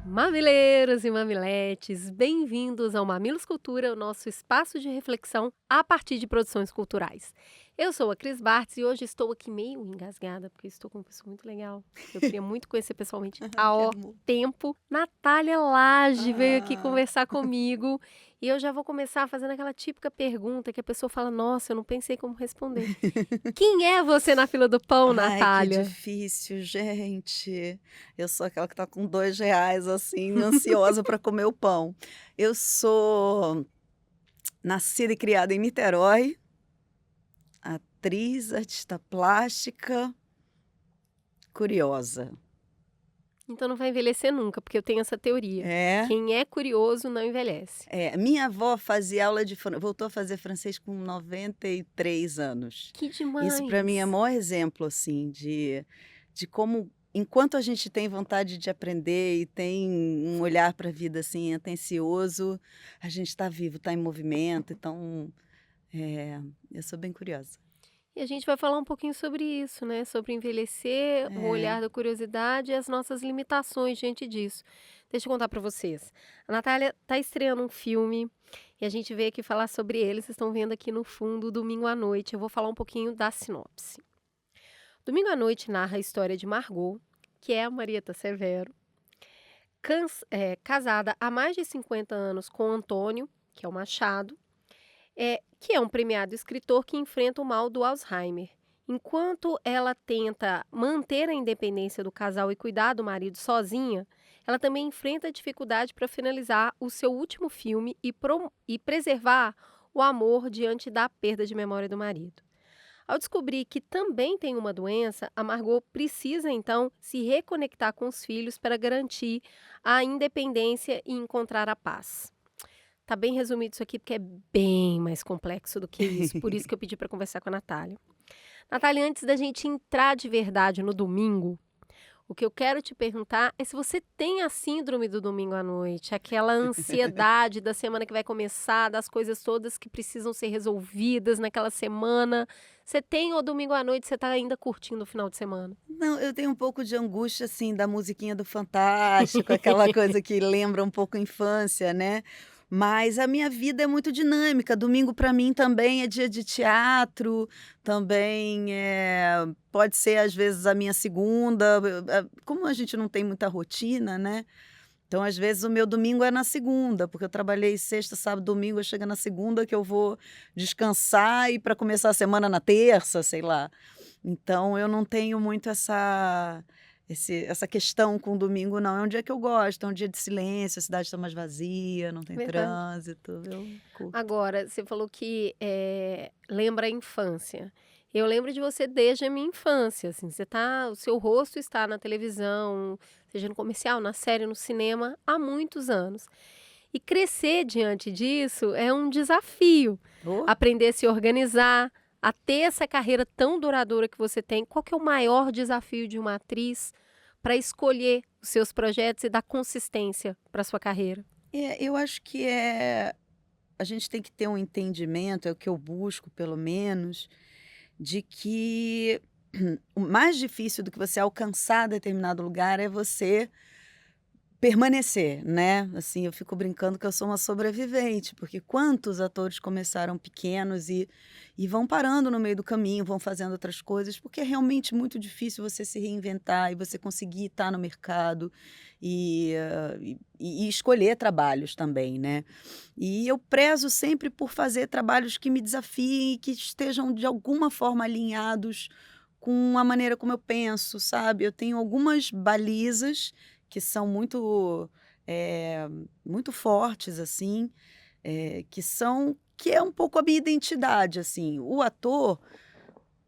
Mamileiros e mamiletes, bem-vindos ao Mamilos Cultura, o nosso espaço de reflexão a partir de produções culturais. Eu sou a Cris Bartz e hoje estou aqui meio engasgada, porque estou com uma pessoa muito legal. Eu queria muito conhecer pessoalmente há Que ó amor. tempo. Natália Lage veio aqui Ah. conversar comigo e eu já vou começar fazendo aquela típica pergunta que a pessoa fala, nossa, eu não pensei como responder. Quem é você na fila do pão, Ai, que Natália? difícil, gente. Eu sou aquela que tá com R$ 2, assim, ansiosa para comer o pão. Eu sou nascida e criada em Niterói, atriz, artista plástica, curiosa. Então não vai envelhecer nunca, porque eu tenho essa teoria. É, Quem é curioso não envelhece. minha avó fazia aula de voltou a fazer francês com 93 anos. Que Isso para mim é o demais! maior exemplo, assim, de como, enquanto a gente tem vontade de aprender e tem um olhar para a vida, assim, atencioso, a gente está vivo, está em movimento, então, eu sou bem curiosa. E a gente vai falar um pouquinho sobre isso, né? Sobre envelhecer, o É. olhar da curiosidade e as nossas limitações diante disso. Deixa eu contar para vocês. A Natália está estreando um filme e a gente veio aqui falar sobre ele. Vocês estão vendo aqui no fundo, domingo à noite. Eu vou falar um pouquinho da sinopse. Domingo à noite narra a história de Margot, que é a Marieta Severo, casada há mais de 50 anos com Antônio, que é o Machado, que é um premiado escritor que enfrenta o mal do Alzheimer. Enquanto ela tenta manter a independência do casal e cuidar do marido sozinha, ela também enfrenta a dificuldade para finalizar o seu último filme e preservar o amor diante da perda de memória do marido. Ao descobrir que também tem uma doença, a Margot precisa então se reconectar com os filhos para garantir a independência e encontrar a paz. Tá bem resumido isso aqui, porque é bem mais complexo do que isso. Por isso que eu pedi para conversar com a Natália. Natália, antes da gente entrar de verdade no domingo, o que eu quero te perguntar é se você tem a síndrome do domingo à noite, aquela ansiedade da semana que vai começar, das coisas todas que precisam ser resolvidas naquela semana. Você tem ou domingo à noite você está ainda curtindo o final de semana? Não, eu tenho um pouco de angústia, assim, da musiquinha do Fantástico, aquela coisa que lembra um pouco a infância, né. Mas a minha vida é muito dinâmica, domingo para mim também é dia de teatro, também, pode ser às vezes a minha segunda, como a gente não tem muita rotina, né, então às vezes o meu domingo é na segunda, porque eu trabalhei sexta, sábado, domingo, chega na segunda que eu vou descansar e para começar a semana na terça, sei lá. Então eu não tenho muito essa questão com o domingo não, é um dia que eu gosto, é um dia de silêncio, a cidade está mais vazia, não tem Verdade. trânsito, eu curto. Agora, você falou que, lembra a infância. Eu lembro de você desde a minha infância, assim, o seu rosto está na televisão, seja no comercial, na série, no cinema, há muitos anos. E crescer diante disso é um desafio. Oh. Aprender a se organizar, a ter essa carreira tão duradoura que você tem. Qual que é o maior desafio de uma atriz para escolher os seus projetos e dar consistência para sua carreira? Eu acho que a gente tem que ter um entendimento, é o que eu busco pelo menos, de que o mais difícil do que você alcançar determinado lugar é você permanecer, né, assim, eu fico brincando que eu sou uma sobrevivente, porque quantos atores começaram pequenos e vão parando no meio do caminho, vão fazendo outras coisas, porque é realmente muito difícil você se reinventar e você conseguir estar no mercado e escolher trabalhos também, né. E eu prezo sempre por fazer trabalhos que me desafiem e que estejam de alguma forma alinhados com a maneira como eu penso, sabe. Eu tenho algumas balizas que são eh, muito fortes, assim, que é um pouco a minha identidade, assim. O ator,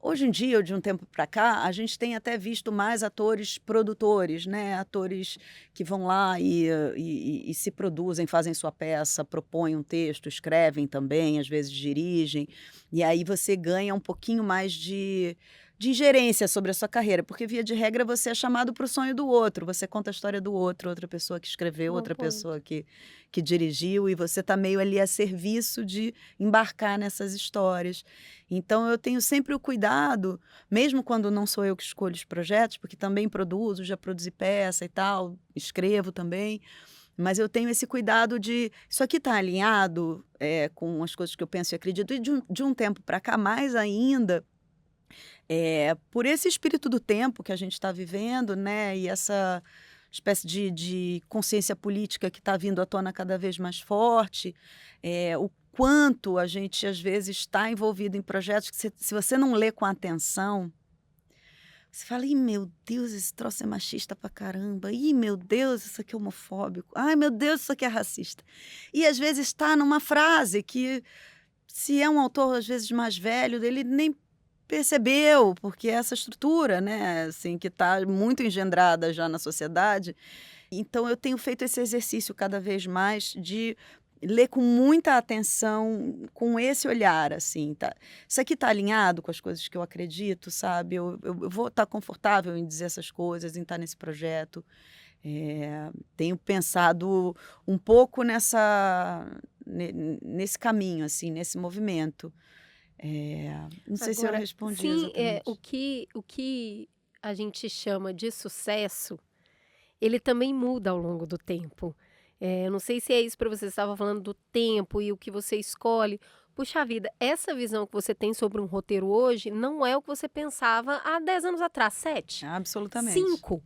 hoje em dia, ou de um tempo para cá, a gente tem até visto mais atores produtores, né, atores que vão lá e se produzem, fazem sua peça, propõem um texto, escrevem também, às vezes dirigem, e aí você ganha um pouquinho mais de de ingerência sobre a sua carreira, porque via de regra você é chamado para o sonho do outro, você conta a história do outro, outra pessoa que escreveu, Bom outra ponto. pessoa que dirigiu, e você está meio ali a serviço de embarcar nessas histórias. Então eu tenho sempre o cuidado, mesmo quando não sou eu que escolho os projetos, porque também produzo, já produzi peça e tal, escrevo também, mas eu tenho esse cuidado de isso aqui está alinhado com as coisas que eu penso e acredito, e de um tempo para cá, mais ainda, por esse espírito do tempo que a gente está vivendo, né, e essa espécie de consciência política que está vindo à tona cada vez mais forte, o quanto a gente, às vezes, está envolvido em projetos que, se você não lê com atenção, você fala: "Ih, meu Deus, esse troço é machista pra caramba. Ih, meu Deus, isso aqui é homofóbico. Ai, meu Deus, isso aqui é racista". E, às vezes, está numa frase que, se é um autor, às vezes, mais velho, ele nem percebeu, porque é essa estrutura, né, assim, que está muito engendrada já na sociedade. Então eu tenho feito esse exercício cada vez mais de ler com muita atenção, com esse olhar, assim, tá, isso aqui está alinhado com as coisas que eu acredito, sabe, eu vou estar confortável em dizer essas coisas, em estar nesse projeto. Tenho pensado um pouco nesse caminho, assim, nesse movimento. Não sei se eu Agora, respondi sim, exatamente. o que a gente chama de sucesso, ele também muda ao longo do tempo. Eu não sei se é isso para você, estava falando do tempo e o que você escolhe. Puxa vida, essa visão que você tem sobre um roteiro hoje não é o que você pensava há 10 anos atrás, 7, Absolutamente. 5.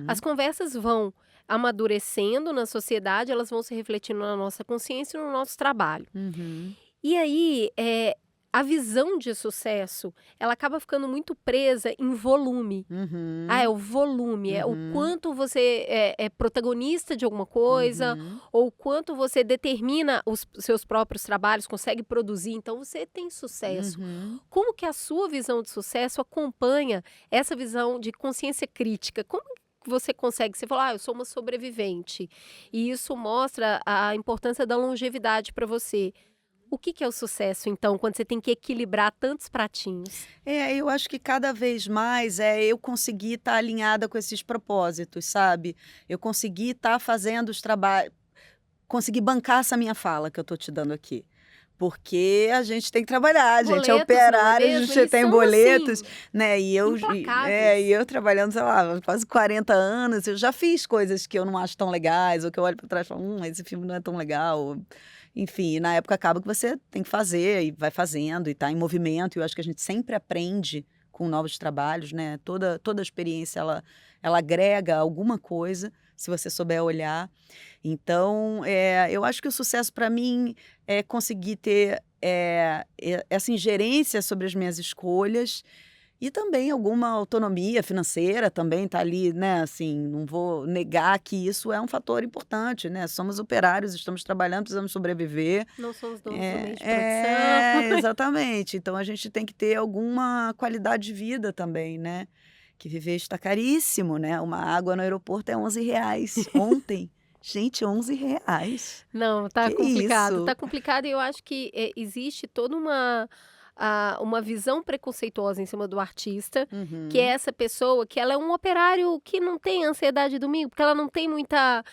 As Uhum, conversas vão amadurecendo na sociedade, elas vão se refletindo na nossa consciência e no nosso trabalho. uhum, E aí, a visão de sucesso, ela acaba ficando muito presa em volume. Ah, é uhum, o volume, é o uhum, quanto você é protagonista de alguma coisa, uhum, ou o quanto você determina os seus próprios trabalhos, consegue produzir, então você tem sucesso. uhum. Como que a sua visão de sucesso acompanha essa visão de consciência crítica? Como que você consegue? Você falou: "Ah, eu sou uma sobrevivente", e isso mostra a importância da longevidade para você. O que que é o sucesso, então, quando você tem que equilibrar tantos pratinhos? Eu acho que cada vez mais eu conseguir estar alinhada com esses propósitos, sabe? Eu conseguir estar fazendo os trabalhos, conseguir bancar essa minha fala que eu tô te dando aqui. Porque a gente tem que trabalhar, a gente é Boletos, não é operário, a mesmo? gente Eles tem são, boletos, assim, né? E implacáveis. eu trabalhando, sei lá, quase 40 anos, eu já fiz coisas que eu não acho tão legais, ou que eu olho para trás e falo: esse filme não é tão legal". Enfim, na época acaba que você tem que fazer e vai fazendo e tá em movimento, e eu acho que a gente sempre aprende com novos trabalhos, né? Toda experiência ela agrega alguma coisa, se você souber olhar. Então, eu acho que o sucesso para mim é conseguir ter, essa ingerência sobre as minhas escolhas, e também alguma autonomia financeira também tá ali, né, assim, não vou negar que isso é um fator importante, né, somos operários, estamos trabalhando, precisamos sobreviver. Não são os donos do É, meio de produção. exatamente. Então a gente tem que ter alguma qualidade de vida também, né, que viver está caríssimo, né, uma água no aeroporto é R$ 11 ontem. Gente, R$ 11. Não, Que tá isso? complicado e eu acho que, existe toda uma visão preconceituosa em cima do artista, que é Uhum. essa pessoa que ela é um operário que não tem ansiedade domingo, porque ela não tem muita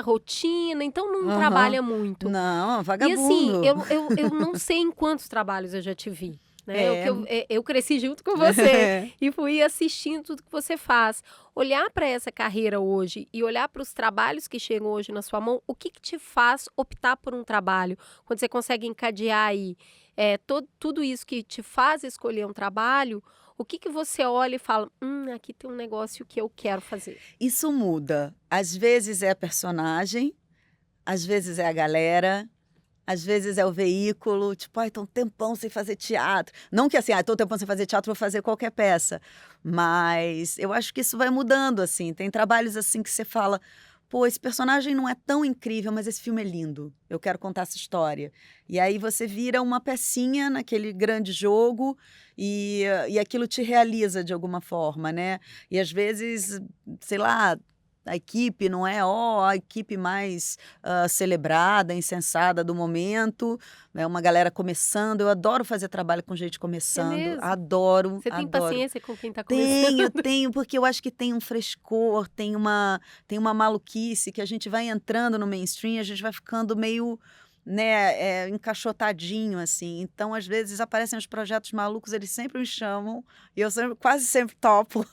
rotina, então não Aham. trabalha muito. Não, E assim, vagabundo. eu não sei em quantos trabalhos eu já te vi, né, o que É. eu cresci junto com você, e fui assistindo tudo que você faz. Olhar para essa carreira hoje e olhar para os trabalhos que chegam hoje na sua mão, o que que te faz optar por um trabalho? Quando você consegue encadear aí, tudo isso que te faz escolher um trabalho, o que que você olha e fala: aqui tem um negócio que eu quero fazer"? Isso muda. Às vezes é a personagem, às vezes é a galera, às vezes é o veículo, tipo: "Ai, tô um tempão sem fazer teatro". Não que assim: tô um tempão sem fazer teatro, vou fazer qualquer peça". Mas eu acho que isso vai mudando, assim. Tem trabalhos, assim, que você fala: "Pô, esse personagem não é tão incrível, mas esse filme é lindo. Eu quero contar essa história". E aí você vira uma pecinha naquele grande jogo e aquilo te realiza de alguma forma, né. E às vezes, sei lá, A equipe não é a equipe mais celebrada, insensada do momento. É uma galera começando. Eu adoro fazer trabalho com gente É começando. mesmo? Adoro, Você tem adoro. paciência com quem tá começando? Tenho, porque eu acho que tem um frescor, tem uma maluquice que a gente vai entrando no mainstream, a gente vai ficando meio, né, encaixotadinho, assim. Então, às vezes, aparecem os projetos malucos, eles sempre me chamam, e eu quase sempre topo.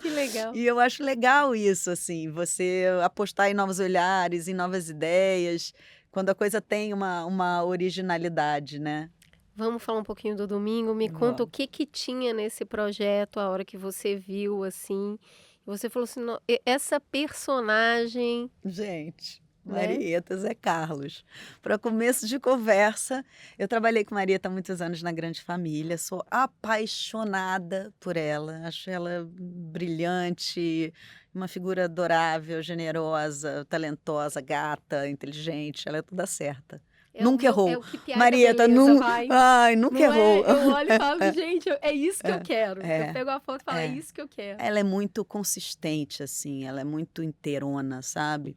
Que legal. E eu acho legal isso, assim, você apostar em novos olhares, em novas ideias, quando a coisa tem uma originalidade, né? Vamos falar um pouquinho do domingo. Me conta o Vamos. que tinha nesse projeto, a hora que você viu, assim, e você falou assim: "No essa personagem", Gente, né. Marieta, Zé Carlos. Para começo de conversa, eu trabalhei com Marieta há muitos anos na Grande Família, sou apaixonada por ela, acho ela brilhante, uma figura adorável, generosa, talentosa, gata, inteligente, ela é toda certa. Nunca É errou. o que piar da Marieta, beleza, vai. ai, nunca Não errou. é? Eu olho e falo: "Gente, é isso que eu quero". Eu É, pego a foto e falo: "É é. isso que eu quero". Ela é muito consistente, assim, ela é muito inteirona, sabe?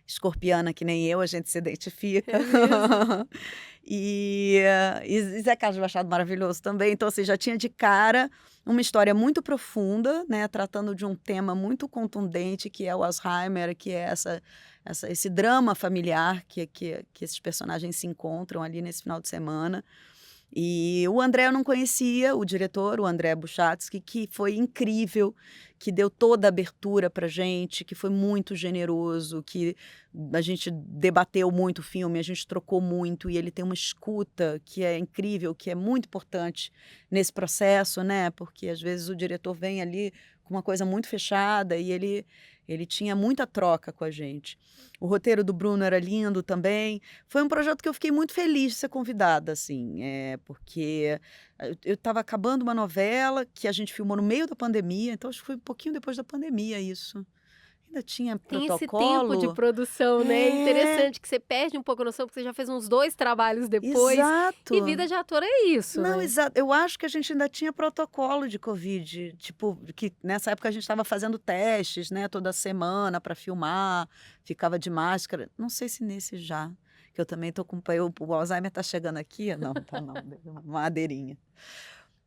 Escorpiana que nem eu, a gente se identifica. É mesmo? E Zé Carlos Machado maravilhoso também. Então, assim, já tinha de cara uma história muito profunda, né, tratando de um tema muito contundente, que é o Alzheimer, que é esse drama familiar que esses personagens se encontram ali nesse final de semana. E o André eu não conhecia, o diretor, o André Buchatsky, que foi incrível, que deu toda a abertura pra gente, que foi muito generoso, que a gente debateu muito o filme, a gente trocou muito, e ele tem uma escuta que é incrível, que é muito importante nesse processo, né? Porque às vezes o diretor vem ali com uma coisa muito fechada e ele tinha muita troca com a gente. O roteiro do Bruno era lindo também. Foi um projeto que eu fiquei muito feliz de ser convidada, assim, porque eu estava acabando uma novela que a gente filmou no meio da pandemia, então acho que foi um pouquinho depois da pandemia isso. Ainda tinha Tem esse tempo de protocolo. produção, né, é É, interessante que você perde um pouco a noção, porque você já fez uns 2 trabalhos depois, e exato. vida de ator é isso, Não, né. exato. Eu acho que a gente ainda tinha protocolo de Covid, tipo, que nessa época a gente estava fazendo testes, né, toda semana para filmar, ficava de máscara. Não sei se nesse já, que eu também tô com o Alzheimer tá chegando aqui, não, tá não, deu uma madeirinha.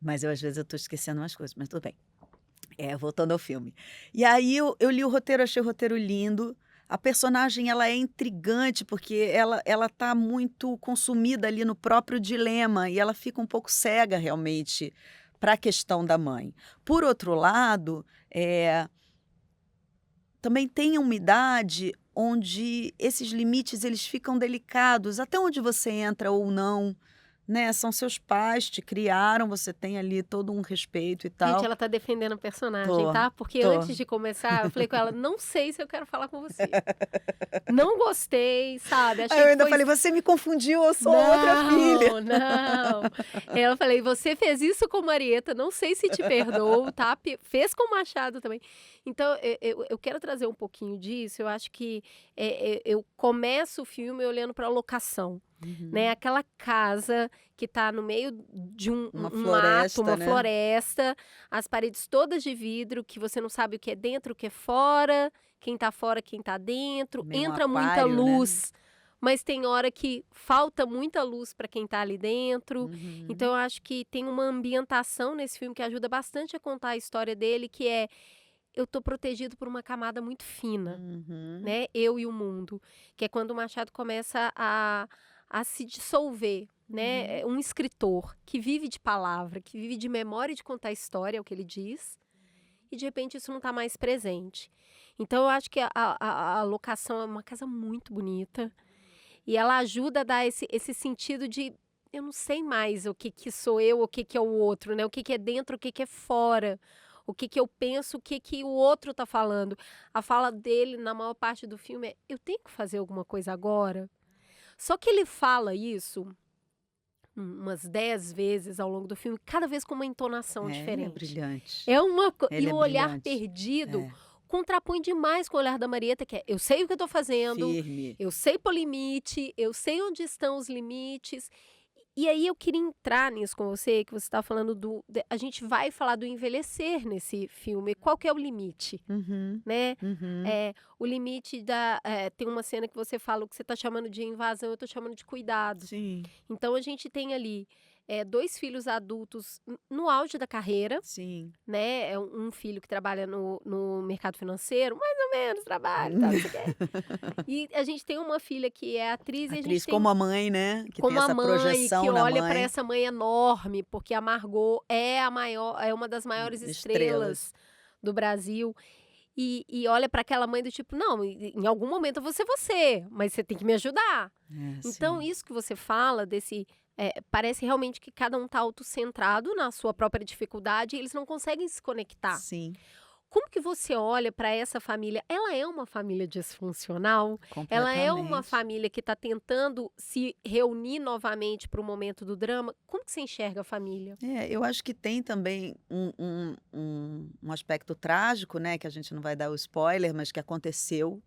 Mas às vezes eu tô esquecendo umas coisas, mas tudo bem. Voltando ao filme. E aí eu li o roteiro, achei o roteiro lindo. A personagem ela é intrigante, porque ela tá muito consumida ali no próprio dilema e ela fica um pouco cega realmente para a questão da mãe. Por outro lado, também tem uma idade onde esses limites eles ficam delicados, até onde você entra ou não, né? São seus pais, te criaram, você tem ali todo um respeito e Gente, tal. ela tá defendendo a personagem, Tô, tá, porque tô. antes de começar eu falei com ela: "Não sei se eu quero falar com você. Não gostei", sabe, Aí achei eu que ainda foi falei: "Você me confundiu, eu sou outra filha". Não, não. Eu falei: "Você fez isso com Marieta, não sei se te perdoo, tá, fez com Machado também". Então, eu quero trazer um pouquinho disso, eu acho que, eu começo o filme olhando pra locação, né, Uhum. aquela casa que tá no meio de Uma um mato, floresta, uma né. floresta, as paredes todas de vidro, que você não sabe o que é dentro, o que é fora, quem tá fora, quem tá dentro, Meio um entra muita aquário, né. luz, mas tem hora que falta muita luz para quem está ali dentro. Então Uhum, eu acho que tem uma ambientação nesse filme que ajuda bastante a contar a história dele, que é: eu tô protegido por uma camada muito fina, uhum, né, eu e o mundo, que é quando o Machado começa a se dissolver, né, uhum. um escritor que vive de palavra, que vive de memória e de contar história, é o que ele diz, e de repente isso não está mais presente. Então eu acho que a locação é uma casa muito bonita, e ela ajuda a dar esse sentido de: eu não sei mais o que que sou eu, o que que é o outro, né, o que que é dentro, o que que é fora, o que que eu penso, o que que o outro está falando. A fala dele, na maior parte do filme, é: "Eu tenho que fazer alguma coisa agora?". Só que ele fala isso umas 10 vezes ao longo do filme, cada vez com uma entonação Ele é diferente. brilhante, É uma co e ele é o olhar brilhante. perdido É, contrapõe demais com o olhar da Marieta, que é: "Eu sei o que eu estou fazendo, firme. eu sei pôr limite, eu sei onde estão os limites". E aí eu queria entrar nisso com você, que você estava falando a gente vai falar do envelhecer nesse filme. Qual que é o limite, Uhum, né? uhum. O limite tem uma cena que você fala o que você está chamando de invasão, eu estou chamando de cuidado. Sim, Então a gente tem ali 2 filhos adultos no auge da carreira, sim. né? É um filho que trabalha no mercado financeiro, mais ou menos trabalha, tá, não sei o quê. E a gente tem uma filha que é atriz e a gente Atriz tem como a mãe, né, que tem como a essa mãe que projeção na olha para mãe. essa mãe enorme, porque a Margot é uma das maiores Estrelas. estrelas do Brasil. E olha para aquela mãe do tipo: "Não, em algum momento eu vou ser você, mas você tem que me ajudar". É, Então sim. isso que você fala parece realmente que cada um tá autocentrado na sua própria dificuldade e eles não conseguem se conectar. Sim, Como que você olha para essa família? Ela é uma família disfuncional? Ela é uma completamente. família que está tentando se reunir novamente para o momento do drama? Como que você enxerga a família? É, eu acho que tem também um aspecto trágico, né, que a gente não vai dar o spoiler, mas que aconteceu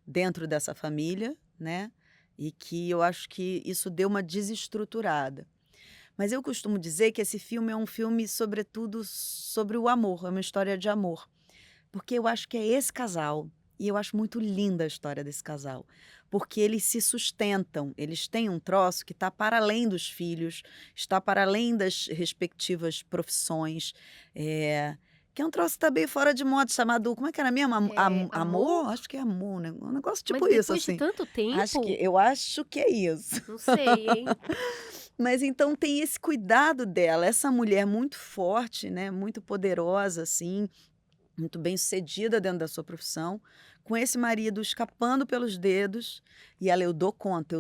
dentro dessa família, né, e que eu acho que isso deu uma desestruturada. Mas eu costumo dizer que esse filme é um filme, sobretudo, sobre o amor, é uma história de amor. Porque eu acho que é esse casal, e eu acho muito linda a história desse casal, porque eles se sustentam, eles têm um troço que está para além dos filhos, está para além das respectivas profissões, que é um troço que está bem fora de moda, chamado, como é que era mesmo? Amor? Amor? Acho que é amor, né? Um negócio Mas tipo isso, depois de assim. tanto tempo? Eu acho que é isso. Não sei, hein? Mas então tem esse cuidado dela, essa mulher muito forte, né? Muito poderosa, assim, muito bem-sucedida dentro da sua profissão, com esse marido escapando pelos dedos, e ela: eu dou conta",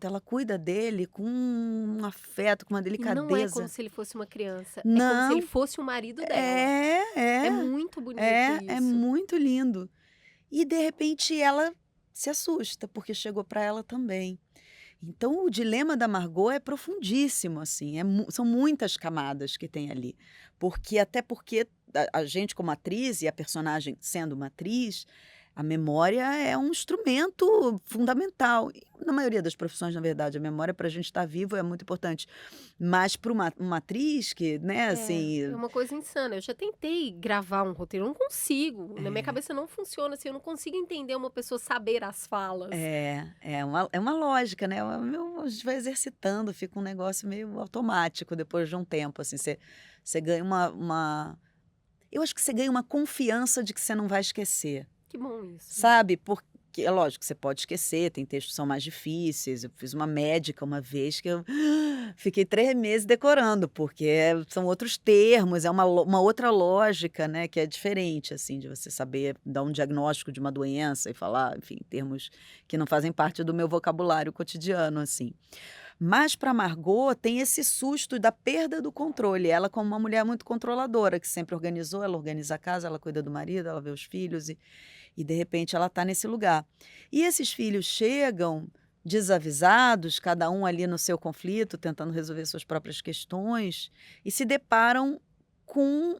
ela cuida dele com um afeto, com uma E não é como delicadeza. se ele fosse uma criança, é como se ele Não, fosse o marido dela. é, É é, muito bonito é isso. muito lindo. E de repente ela se assusta, porque chegou para ela também. Então o dilema da Margot é profundíssimo, assim, são muitas camadas que tem ali. Porque a gente como atriz e a personagem sendo uma atriz, a memória é um instrumento fundamental. E na maioria das profissões, na verdade, a memória para a gente estar vivo é muito importante. Mas para uma atriz que, né, É assim. uma coisa insana. Eu já tentei gravar um roteiro, eu não consigo. Na minha É. cabeça não funciona assim, eu não consigo entender uma pessoa saber as falas. É uma lógica, né, a gente vai exercitando, fica um negócio meio automático depois de um tempo, assim, você ganha uma eu acho que você ganha uma confiança de que você não vai esquecer, Que bom isso. sabe, porque é lógico que você pode esquecer, tem textos que são mais difíceis, eu fiz uma médica uma vez que eu fiquei 3 meses decorando, porque são outros termos, é uma outra lógica, né, que é diferente, assim, de você saber dar um diagnóstico de uma doença e falar, enfim, termos que não fazem parte do meu vocabulário cotidiano, assim. Mas para Margot tem esse susto da perda do controle, ela como uma mulher muito controladora, que sempre organizou, ela organiza a casa, ela cuida do marido, ela vê os filhos e de repente ela está nesse lugar. E esses filhos chegam desavisados, cada um ali no seu conflito, tentando resolver suas próprias questões, e se deparam com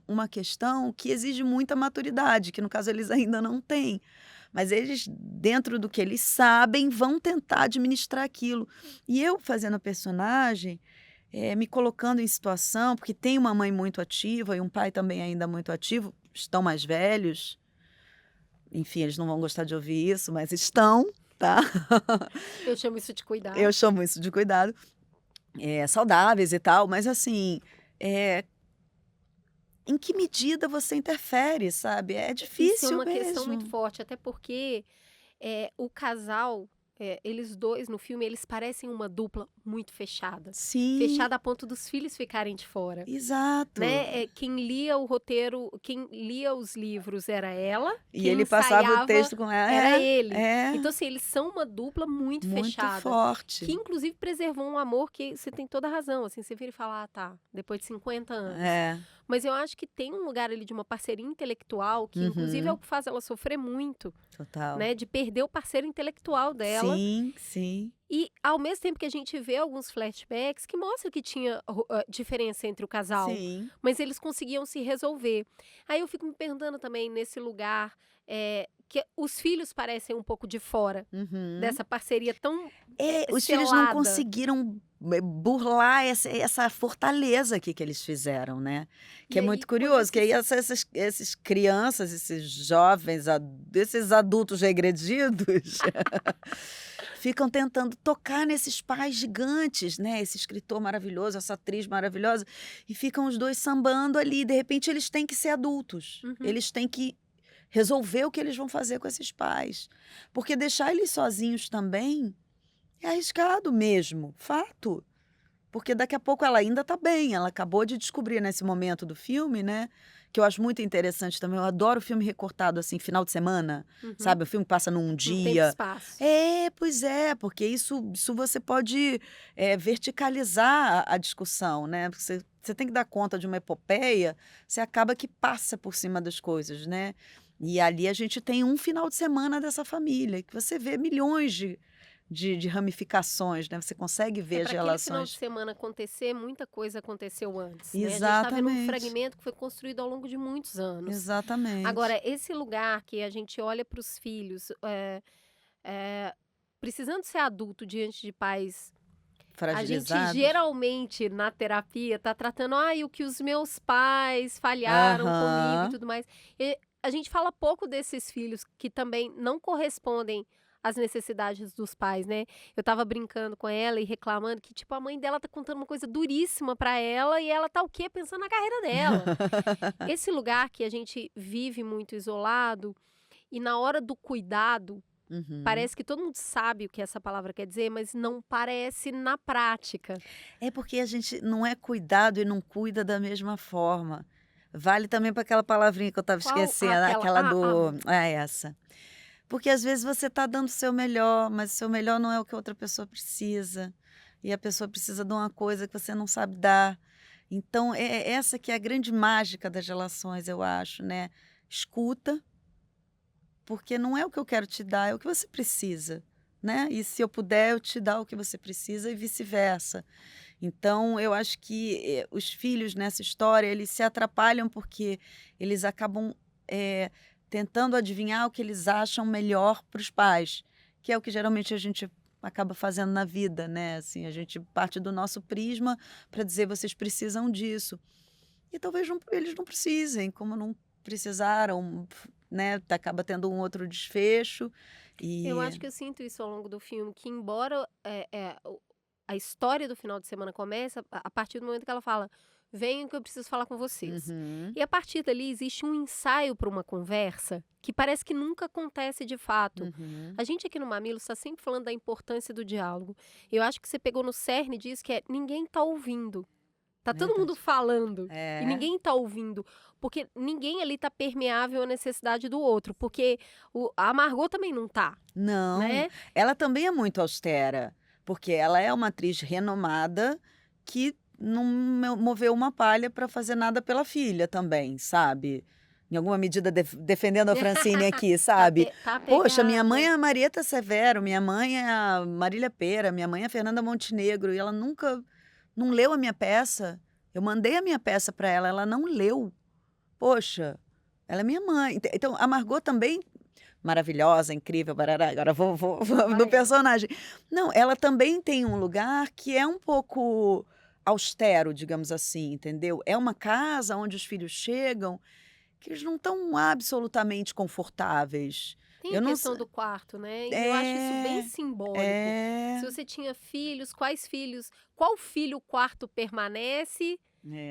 uma questão que exige muita maturidade, que no caso eles ainda não têm. Mas eles, dentro do que eles sabem, vão tentar administrar aquilo. E eu fazendo a personagem, me colocando em situação, porque tem uma mãe muito ativa e um pai também ainda muito ativo, estão mais velhos, enfim, eles não vão gostar de ouvir isso, mas estão, tá? Eu chamo isso de Eu cuidado. chamo isso de cuidado, saudáveis e tal, mas assim, em que medida você interfere, sabe? É Isso é difícil uma questão muito mesmo. forte, até porque o casal, eles dois no filme, eles parecem uma dupla muito fechada. Sim, Fechada a ponto dos filhos ficarem de fora. exato. Né, quem lia o roteiro, quem lia os livros era ela, E quem ele passava o ensaiava texto com ela. era ele. É, Então, assim, eles são uma dupla muito muito fechada, que forte. inclusive preservou um amor que você tem toda a razão, assim, você vira e fala: "Ah, tá, depois de 50 anos". É, Mas eu acho que tem um lugar ali de uma parceria intelectual, que inclusive é o uhum, que faz ela sofrer muito, total. né, de perder o parceiro intelectual dela Sim, sim. e, ao mesmo tempo que a gente vê alguns flashbacks que mostram que tinha diferença entre o casal, Sim. mas eles conseguiam se resolver. Aí eu fico me perguntando também nesse lugar, que os filhos parecem um pouco de fora Uhum. dessa parceria tão Os filhos não selada. conseguiram burlar essa fortaleza aqui que eles fizeram, né? Que E é aí, muito quando curioso, que aí esses esses crianças, esses jovens, esses adultos regredidos, ficam tentando tocar nesses pais gigantes, né? Esse escritor maravilhoso, essa atriz maravilhosa, e ficam os dois sambando ali. De repente, eles têm que ser adultos, Uhum. eles têm que resolver o que eles vão fazer com esses pais. Porque deixar eles sozinhos também é arriscado mesmo, fato. Porque daqui a pouco ela ainda está bem, ela acabou de descobrir nesse momento do filme, né, que eu acho muito interessante também, eu adoro filme recortado, assim, final de semana, Uhum. sabe, o filme passa num Um tempo e dia. espaço. É, pois é, porque isso você pode, verticalizar a discussão, né, porque você tem que dar conta de uma epopeia, você acaba que passa por cima das coisas, né. E ali a gente tem um final de semana dessa família, que você vê milhões de ramificações, né, você consegue É, ver as para aquele final de relações. semana acontecer, muita coisa aconteceu antes, né. A gente está vendo um Exatamente, fragmento que foi construído ao longo de muitos anos. exatamente. Agora, esse lugar que a gente olha para os filhos, eh, precisando ser adulto diante de pais, a gente Fragilizados. geralmente na terapia tá tratando: "Ai, o que os meus pais falharam comigo e Aham. tudo mais". E a gente fala pouco desses filhos que também não correspondem às necessidades dos pais, né. Eu estava brincando com ela e reclamando que, tipo, a mãe dela tá contando uma coisa duríssima pra ela e ela tá o quê? Pensando na carreira dela. Esse lugar que a gente vive muito isolado e na hora do cuidado, Uhum. parece que todo mundo sabe o que essa palavra quer dizer, mas não parece na prática. É porque a gente não é cuidado e não cuida da mesma forma. Vale também para aquela palavrinha que eu estava Qual esquecendo, aquela aquela ah, do essa. Porque às vezes você está dando o seu melhor, mas o seu melhor não é o que a outra pessoa precisa, e a pessoa precisa de uma coisa que você não sabe dar. Então é essa que é a grande mágica das relações, eu acho, né. Escuta, porque não é o que eu quero te dar, é o que você precisa, né. E se eu puder eu te dar o que você precisa e vice-versa. Então eu acho que, os filhos nessa história, eles se atrapalham, porque eles acabam, tentando adivinhar o que eles acham melhor para os pais, que é o que geralmente a gente acaba fazendo na vida, né, assim, a gente parte do nosso prisma para dizer: "Vocês precisam disso". E talvez eles não precisem, como não precisaram, né, acaba tendo um outro desfecho, eu e acho que eu sinto isso ao longo do filme, que embora, a história do final de semana começa a partir do momento que ela fala: "Venham que eu preciso falar com vocês". Uhum, E a partir dali existe um ensaio para uma conversa que parece que nunca acontece de fato. uhum. A gente aqui no Mamilos está sempre falando da importância do diálogo. Eu acho que você pegou no cerne disso, que é ninguém está ouvindo. Tá todo mundo Verdade. falando e É. ninguém tá ouvindo, porque ninguém ali tá permeável à necessidade do outro, porque a Margot também não tá, Não, né. ela também é muito austera, porque ela é uma atriz renomada que não moveu uma palha para fazer nada pela filha também, sabe. Em alguma medida defendendo a Francine aqui, sabe. Tá Poxa, minha mãe apegada. é a Marieta Severo, minha mãe é a Marília Pêra, minha mãe é a Fernanda Montenegro, e ela nunca não leu a minha peça. Eu mandei a minha peça para ela, ela não leu. Poxa, ela é minha mãe. Então a Margot também maravilhosa, incrível, barará, agora vou Lá no vai ela. personagem. Não, ela também tem um lugar que é um pouco austero, digamos assim, entendeu. É uma casa onde os filhos chegam, que eles não estão absolutamente confortáveis. Tem a Eu não se questão do quarto, né, e eu acho isso bem é, simbólico. Se é, você tinha filhos, quais filhos, qual filho o quarto permanece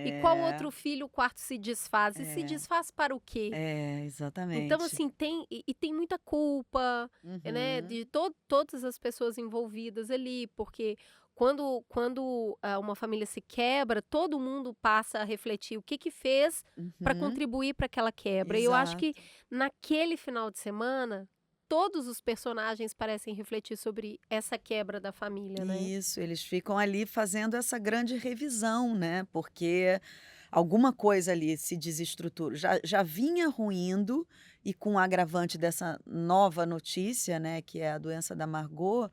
e qual é, outro filho o quarto se desfaz, e se é, desfaz para o quê? Então, exatamente. assim, tem muita culpa, né, Uhum, de todas as pessoas envolvidas ali, porque quando, uma família se quebra, todo mundo passa a refletir o que que fez para uhum, contribuir para aquela quebra. E eu acho que exato. naquele final de semana, todos os personagens parecem refletir sobre essa quebra da família, né. Isso, eles ficam ali fazendo essa grande revisão, né, porque alguma coisa ali se desestrutura. Já vinha ruindo, e com o agravante dessa nova notícia, né, que é a doença da Margot,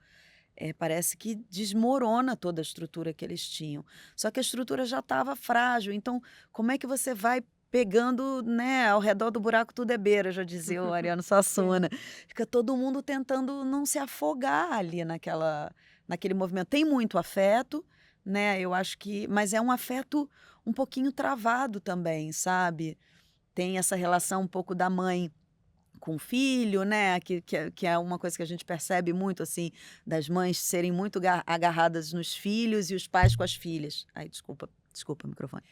parece que desmorona toda a estrutura que eles tinham. Só que a estrutura já estava frágil, então como é que você vai pegando, né, ao redor do buraco tudo é beira, já dizia o Ariano É. Suassuna. Fica todo mundo tentando não se afogar ali naquele movimento. Tem muito afeto, né, eu acho que mas é um afeto um pouquinho travado também, sabe. Tem essa relação um pouco da mãe com o filho, né, que é uma coisa que a gente percebe muito, assim, das mães serem muito agarradas nos filhos e os pais com as filhas. Ai, desculpa o microfone.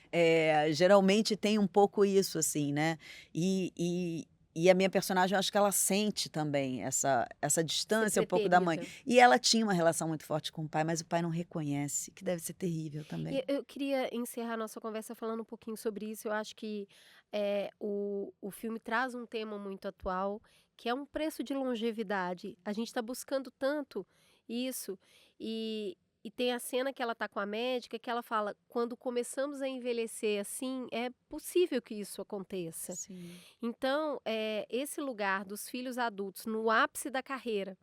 Geralmente tem um pouco isso, assim, né, e a minha personagem, eu acho que ela sente também essa Ser distância um pouco da mãe. preterida. E ela tinha uma relação muito forte com o pai, mas o pai não reconhece, que deve ser terrível E também. eu queria encerrar nossa conversa falando um pouquinho sobre isso. Eu acho que o filme traz um tema muito atual, que é um preço de longevidade. A gente está buscando tanto isso, e tem a cena que ela está com a médica, que ela fala: quando começamos a envelhecer assim, é possível que isso aconteça. Sim. Então, esse lugar dos filhos adultos no ápice da carreira,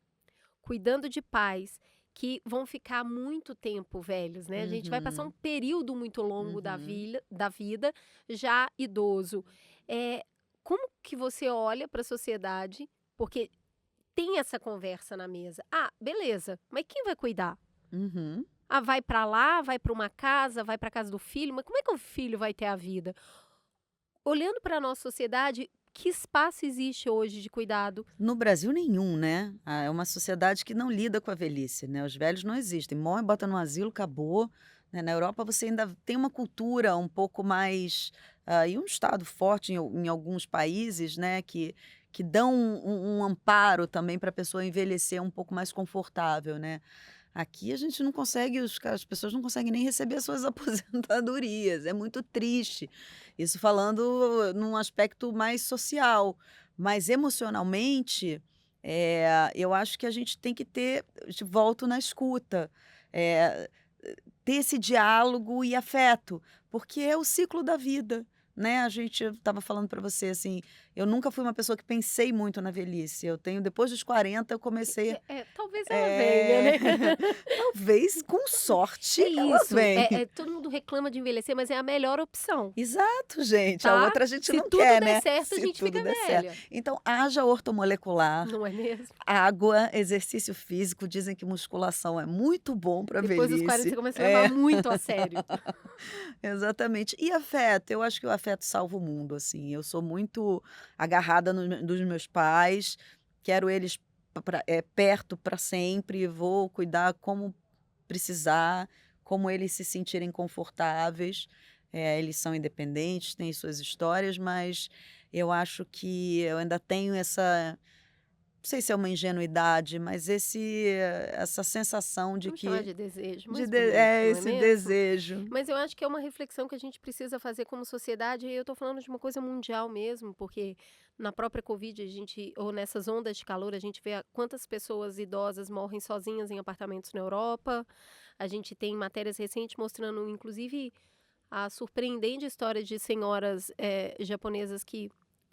cuidando de pais que vão ficar muito tempo velhos, né, a gente vai passar um Uhum, período muito longo uhum. da vida já idoso. Eh, Como que você olha para a sociedade, porque tem essa conversa na mesa: "Ah, beleza, mas quem vai cuidar? Uhum. Ah, vai para lá, vai para uma casa, vai para casa do filho, mas como é que o filho vai ter a vida?". Olhando para a nossa sociedade, que espaço existe hoje de cuidado? No Brasil nenhum, né. É uma sociedade que não lida com a velhice, né, os velhos não existem, morre, bota no asilo, acabou, né. Na Europa você ainda tem uma cultura um pouco mais, e um estado forte em alguns países, né, que dão um amparo também para a pessoa envelhecer um pouco mais confortável, né. Aqui a gente não consegue, as pessoas não conseguem nem receber as suas aposentadorias, é muito triste. Isso falando num aspecto mais social, mas emocionalmente, eu acho que a gente tem que ter, volto na escuta, eh, ter esse diálogo e afeto, porque é o ciclo da vida, né. A gente, eu estava falando para você, assim, eu nunca fui uma pessoa que pensei muito na velhice, eu tenho, depois dos 40 eu comecei. Talvez ela venha, É, né. talvez, com sorte, É ela isso, vem. todo mundo reclama de envelhecer, mas é a melhor opção, Exato, gente, a tá. outra a gente Se não tudo quer, der né, certo, a se gente tudo fica der certo. velha, Então haja ortomolecular, não é mesmo? água, exercício físico, dizem que musculação é muito bom para a Depois dos 40 você velhice. começa a levar É, muito a sério. exatamente. E afeto, eu acho que o afeto salva o mundo, assim, eu sou muito agarrada nos meus pais, quero eles perto para sempre, vou cuidar como precisar, como eles se sentirem confortáveis. Eles são independentes, têm suas histórias, mas eu acho que eu ainda tenho essa, não sei se é uma ingenuidade, mas essa sensação de Vamos chamar que de desejo, de mais de bonito, não é esse mesmo? desejo. Mas eu acho que é uma reflexão que a gente precisa fazer como sociedade, e eu estou falando de uma coisa mundial mesmo, porque na própria Covid a gente, ou nessas ondas de calor, a gente vê quantas pessoas idosas morrem sozinhas em apartamentos na Europa. A gente tem matérias recentes mostrando, inclusive, a surpreendente história de senhoras japonesas que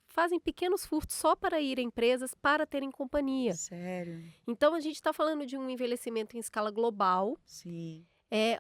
fazem pequenos furtos só para irem presas para terem companhia. Sério? Então a gente está falando de um envelhecimento em escala global, Sim,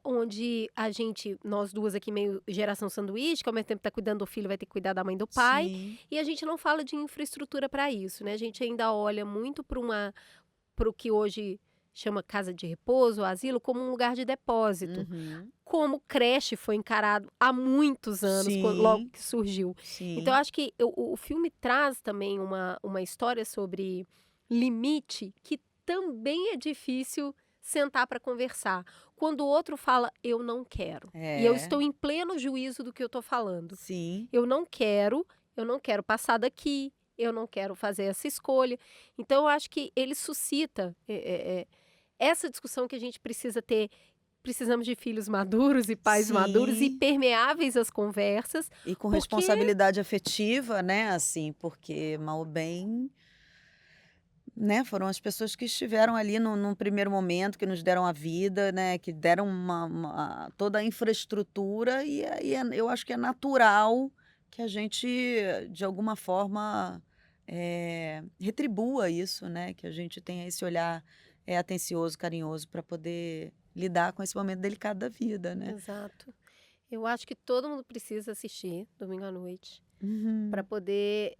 onde a gente, nós duas aqui meio geração sanduíche, que ao mesmo tempo está cuidando do filho, vai ter que cuidar da mãe e do pai, sim. e a gente não fala de infraestrutura para isso, né? A gente ainda olha muito para o que hoje chama casa de repouso, asilo, como um lugar de depósito. Uhum. Como creche foi encarado há muitos anos, logo Sim, que surgiu. Então, eu sim. acho que o filme traz também uma história sobre limite que também é difícil sentar para conversar. Quando o outro fala, eu não quero. E eu É, estou em pleno juízo do que eu estou falando. sim. Eu não quero passar daqui, eu não quero fazer essa escolha. Então, eu acho que ele suscita essa discussão que a gente precisa ter. Precisamos de filhos maduros e pais maduros e Sim, permeáveis às conversas, e com porque responsabilidade afetiva, né, assim, porque mal ou bem, né, foram as pessoas que estiveram ali num primeiro momento, que nos deram a vida, né, que deram toda a infraestrutura, e aí eu acho que é natural que a gente, de alguma forma, retribua isso, né, que a gente tenha esse olhar, atencioso, carinhoso para poder lidar com esse momento delicado da vida, né. exato. Eu acho que todo mundo precisa assistir domingo à noite, para Uhum. poder,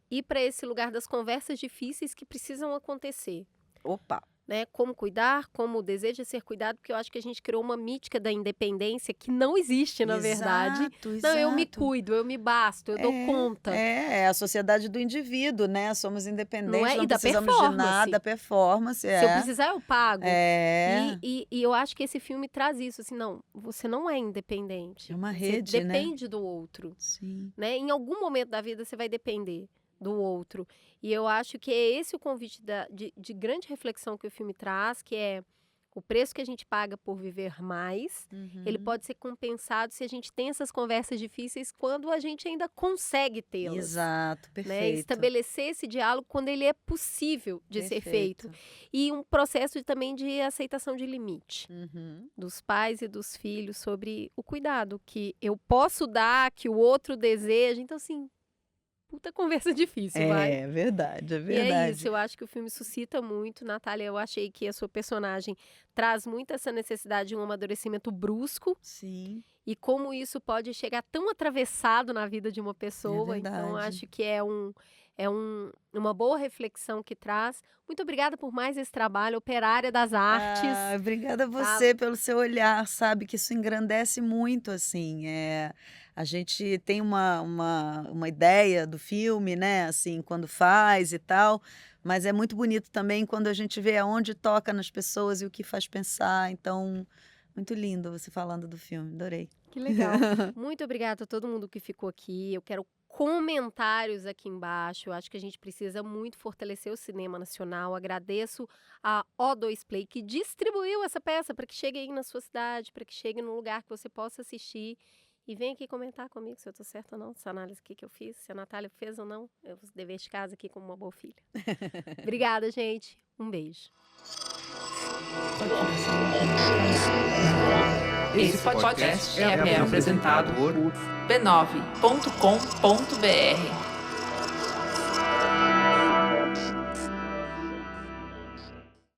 ir para esse lugar das conversas difíceis que precisam acontecer. Opa. né, como cuidar, como deseja ser cuidado, porque eu acho que a gente criou uma mítica da independência que não existe, na verdade. Exato, Não, eu me exato. cuido, eu me basto, eu dou conta. É a sociedade do indivíduo, né? Somos Não independentes, é? não E da precisamos de performance. nada, performance, Se eu precisar, eu pago. É. E eu acho que esse filme traz isso, assim, não, você não é independente. É uma Você rede, né? depende do outro, Sim. né? Em algum momento da vida você vai depender do outro. E eu acho que é esse o convite de grande reflexão que o filme traz, que é o preço que a gente paga por viver mais, ele pode ser compensado se a gente tem essas conversas difíceis quando a gente ainda consegue tê-las. Exato, Né? perfeito. Estabelecer esse diálogo quando ele é possível de ser feito. E um processo também de aceitação de limite dos pais e dos filhos sobre o cuidado que eu posso dar, que o outro deseja. Então, assim, puta conversa difícil, vai. É verdade, é E é verdade. isso, eu acho que o filme suscita muito. Natália, eu achei que a sua personagem traz muito essa necessidade de um amadurecimento brusco Sim, e como isso pode chegar tão atravessado na vida de uma pessoa. Então, verdade. acho que uma boa reflexão que traz. Muito obrigada por mais esse trabalho, Operária das Artes. Obrigada a você pelo seu olhar, sabe, que isso engrandece muito, assim, a gente tem uma ideia do filme, né, assim, quando faz e tal, mas é muito bonito também quando a gente vê aonde toca nas pessoas e o que faz pensar, então, muito lindo você falando do filme, adorei. Que legal. Muito obrigada a todo mundo que ficou aqui. Eu quero comentários aqui embaixo. Eu acho que a gente precisa muito fortalecer o cinema nacional. Agradeço a O2 Play que distribuiu essa peça para que chegue aí na sua cidade, para que chegue num lugar que você possa assistir. E vem aqui comentar comigo se eu estou certa ou não, essa análise aqui que eu fiz, se a Natália fez ou não. Eu vou dever de casa aqui como uma boa filha. Obrigada, gente. Um beijo. Esse podcast é apresentado por b9.com.br.